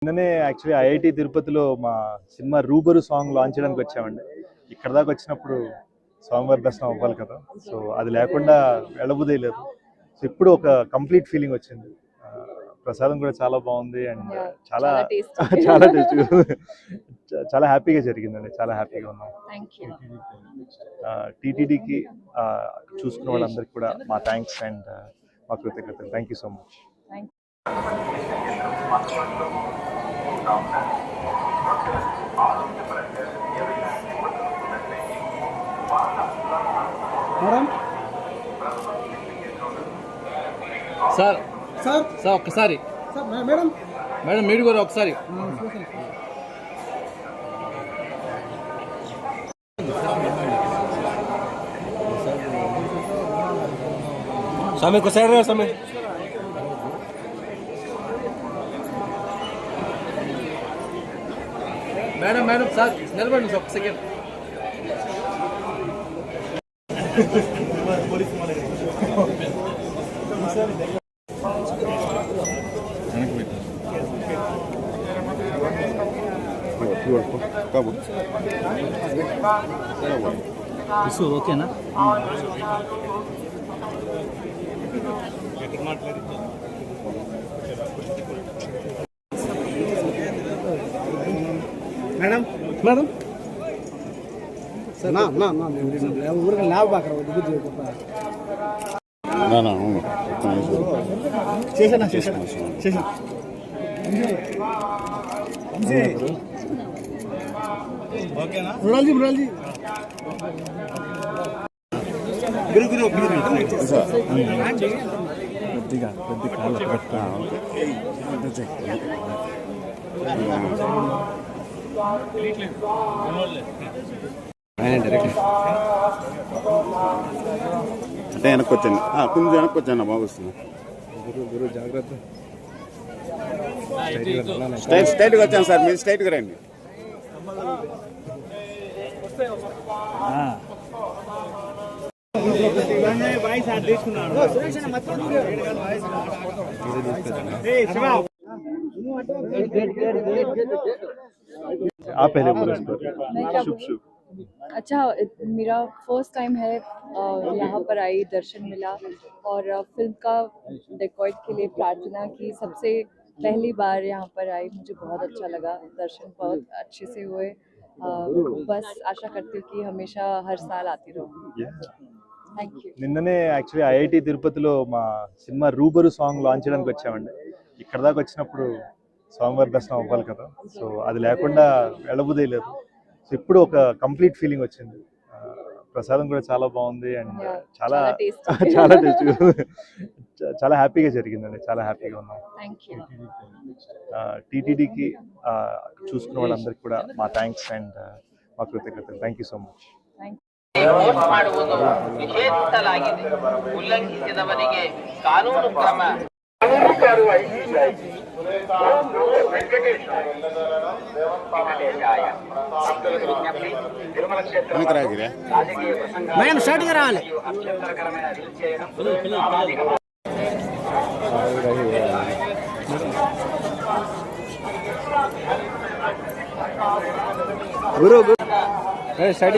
నిన్ననే actually IIT తిరుపతిలో మా సినిమా రూబరు సాంగ్ లాంచ్ చేయడానికి వచ్చామండి. ఇక్కడ దాకా వచ్చినప్పుడు స్వామివారి దర్శనం అవ్వాలి కదా, సో అది లేకుండా వెళ్ళబుదే లేదు. సో ఇప్పుడు ఒక కంప్లీట్ ఫీలింగ్ వచ్చింది. ప్రసాదం కూడా చాలా బాగుంది అండ్ చాలా చాలా టేస్టీగా చాలా హ్యాపీగా జరిగిందండి. చాలా హ్యాపీగా ఉన్నాం. టీటీడీకి చూసుకున్న వాళ్ళందరికీ కూడా మా థ్యాంక్స్ అండ్ మా కృతజ్ఞతలు. Thank you so much. Madam sir sir sir ఒక్కసారి సార్ మేడం మేడం మీరు కూడా ఒకసారి స్వామి ఒకసారి రా స్వామి. మేడం మేడం సార్ నిలబడండి సార్ ఒక సెకండ్. ఓకేనా? మేడం మేడం నా నా నా ఊరికి ల్యాబ్ బాకరా దిగు చేసానా చేసానా చేసాను ఓకేనా మురాల్జీ మురాల్జీ గురు గురు కొద్దిగా కాలు పెట్టా అంటే వెనక్కి వచ్చాను, కొంచెం వెనక్కి వచ్చాను. బాగా వస్తుంది. జాగ్రత్త. స్ట్రైట్గా వచ్చాను సార్, మీరు స్ట్రైట్గా రండి. आप पहले बोलो। शुभ शुभ। अच्छा, मेरा फर्स्ट टाइम है यहाँ पर आई, दर्शन मिला और फिल्म का डेकॉइट के लिए प्रार्थना की। सबसे पहली बार यहाँ पर आई, मुझे बहुत अच्छा लगा, दर्शन बहुत अच्छे से हुए। बस आशा करती हूँ कि हमेशा हर साल आती रहूँगी। Thank you. నిన్ననే యాక్చువల్లీ ఐఐటి తిరుపతిలో మా సినిమా రూబరు సాంగ్ లాంచ్ చేయడానికి వచ్చామండి. ఇక్కడ దాకా వచ్చినప్పుడు స్వామివారి దర్శనం అవ్వాలి కదా, సో అది లేకుండా వెళ్ళబుదే లేదు. సో ఇప్పుడు ఒక కంప్లీట్ ఫీలింగ్ వచ్చింది. ప్రసాదం కూడా చాలా బాగుంది అండ్ చాలా చాలా టేస్టీగా చాలా హ్యాపీగా జరిగిందండి. చాలా హ్యాపీగా ఉన్నాం. టీటీడీకి చూసుకున్న వాళ్ళందరికీ కూడా మా థ్యాంక్స్ అండ్ మా కృతజ్ఞతలు. Thank you so much. Vote ಮಾಡುವುದು ನಿಷೇಧಿಸಲಾಗಿದೆ. ಉಲ್ಲಂಘಿಸಿದವರಿಗೆ ಕಾನೂನು ಕ್ರಮ. మేడం స్టార్ట్గా రావాలి. గురు స్ట్రైట్